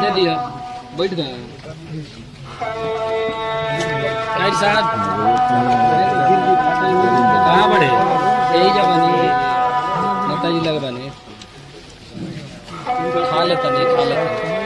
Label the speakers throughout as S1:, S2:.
S1: दे दिया, बैठ गए साहब। कहाँ बड़े? यही जगह नहीं माता जी लग बने खा लेता नहीं खा लेता।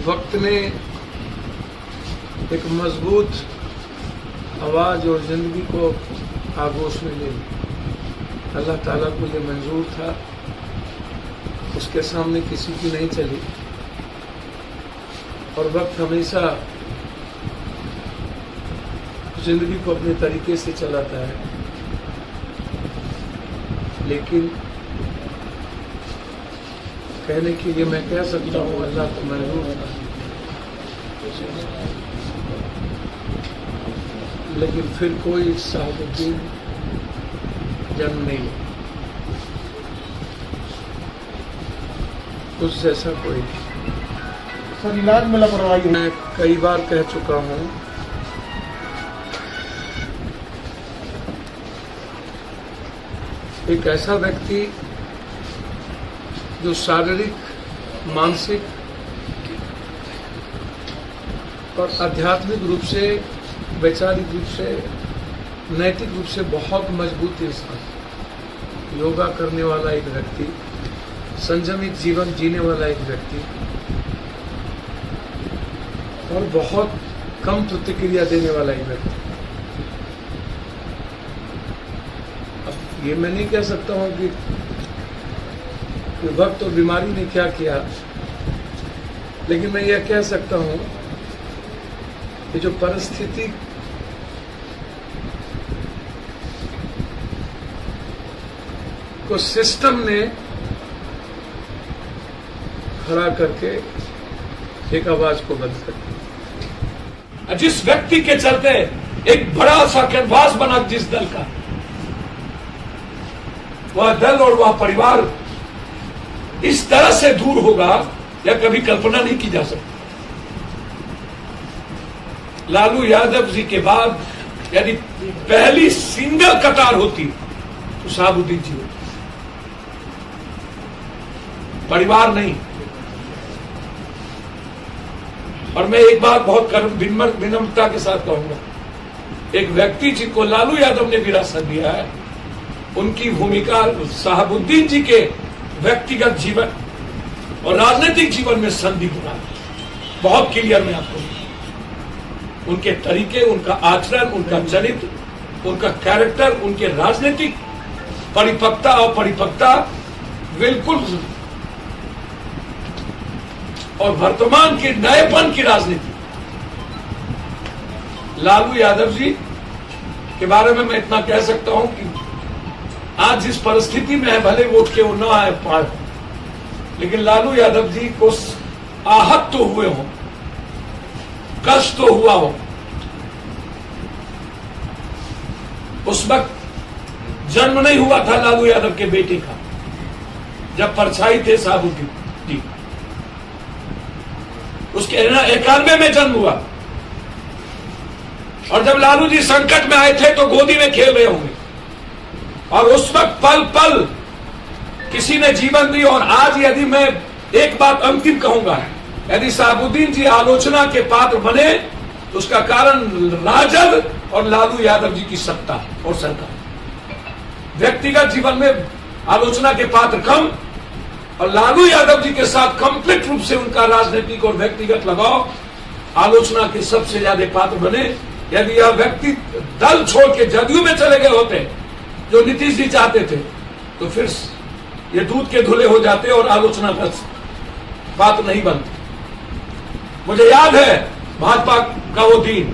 S2: वक्त ने एक मजबूत आवाज और जिंदगी को आगोश में ले ली। अल्लाह ताला को ये मंजूर था, उसके सामने किसी की नहीं चली। और वक्त हमेशा जिंदगी को अपने तरीके से चलाता है, लेकिन कहने के लिए मैं कह सकता हूँ अल्लाह को मंजूर था, लेकिन फिर कोई साहबुद्दीन जन्म नहीं लिया, उस जैसा कोई।
S3: सर इलाज में लापरवाही।
S2: मैं कई बार कह चुका हूँ एक ऐसा व्यक्ति जो शारीरिक, मानसिक और आध्यात्मिक रूप से, वैचारिक रूप से, नैतिक रूप से बहुत मजबूत इंसान, योगा करने वाला एक व्यक्ति, संयमित जीवन जीने वाला एक व्यक्ति और बहुत कम प्रतिक्रिया देने वाला एक व्यक्ति। अब ये मैं नहीं कह सकता हूँ कि वक्त और बीमारी ने क्या किया, लेकिन मैं यह कह सकता हूं कि जो परिस्थिति को सिस्टम ने खड़ा करके एक आवाज को बंद कर दिया।
S4: जिस व्यक्ति के चलते एक बड़ा सा कैनवास बना, जिस दल का, वह दल और वह परिवार इस तरह से दूर होगा या कभी कल्पना नहीं की जा सकती। लालू यादव जी के बाद यदि पहली सिंगल कतार होती तो शहाबुद्दीन जी होती, परिवार नहीं। और मैं एक बात बहुत विनम्रता के साथ कहूंगा, एक व्यक्ति जिनको लालू यादव ने विरासत दिया है, उनकी भूमिका शहाबुद्दीन जी के व्यक्तिगत जीवन और राजनीतिक जीवन में संदिग्ध रहा, बहुत क्लियर में आपको। उनके तरीके, उनका आचरण, उनका चरित्र, उनका कैरेक्टर, उनके राजनीतिक परिपक्वता और परिपक्वता बिल्कुल, और वर्तमान के नएपन की राजनीति। लालू यादव जी के बारे में मैं इतना कह सकता हूं कि आज जिस परिस्थिति में है, भले वोट के वो न आए पार, लेकिन लालू यादव जी को आहत तो हुए हो, कष्ट तो हुआ हो। उस वक्त जन्म नहीं हुआ था लालू यादव के बेटे का, जब परछाई थे शहाबुद्दीन जी। उसके 91 में जन्म हुआ, और जब लालू जी संकट में आए थे तो गोदी में खेल रहे होंगे, और उस वक्त पल पल किसी ने जीवन दी। और आज यदि मैं एक बात अंतिम कहूंगा, यदि शहाबुद्दीन जी आलोचना के पात्र बने तो उसका कारण राजद और लालू यादव जी की सत्ता और सरकार। व्यक्तिगत जीवन में आलोचना के पात्र कम, और लालू यादव जी के साथ कंप्लीट रूप से उनका राजनीतिक और व्यक्तिगत लगाव आलोचना के सबसे ज्यादा पात्र बने। यदि यह व्यक्ति दल छोड़ के जदयू में चले गए होते, जो नीतीश जी चाहते थे, तो फिर ये दूध के धुले हो जाते और आलोचना का बात नहीं बनती। मुझे याद है भाजपा का वो दिन,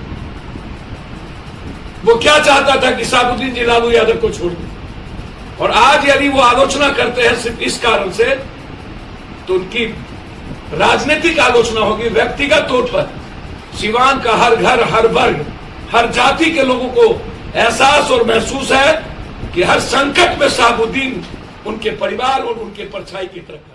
S4: वो क्या चाहता था कि शहाबुद्दीन जी लालू यादव को छोड़ दें, और आज यदि वो आलोचना करते हैं सिर्फ इस कारण से, तो उनकी राजनीतिक आलोचना होगी। व्यक्तिगत तौर पर सिवान का हर घर, हर वर्ग, हर जाति के लोगों को एहसास और महसूस है कि हर संकट में शहाबुद्दीन उनके परिवार और उनके परछाई की तरफ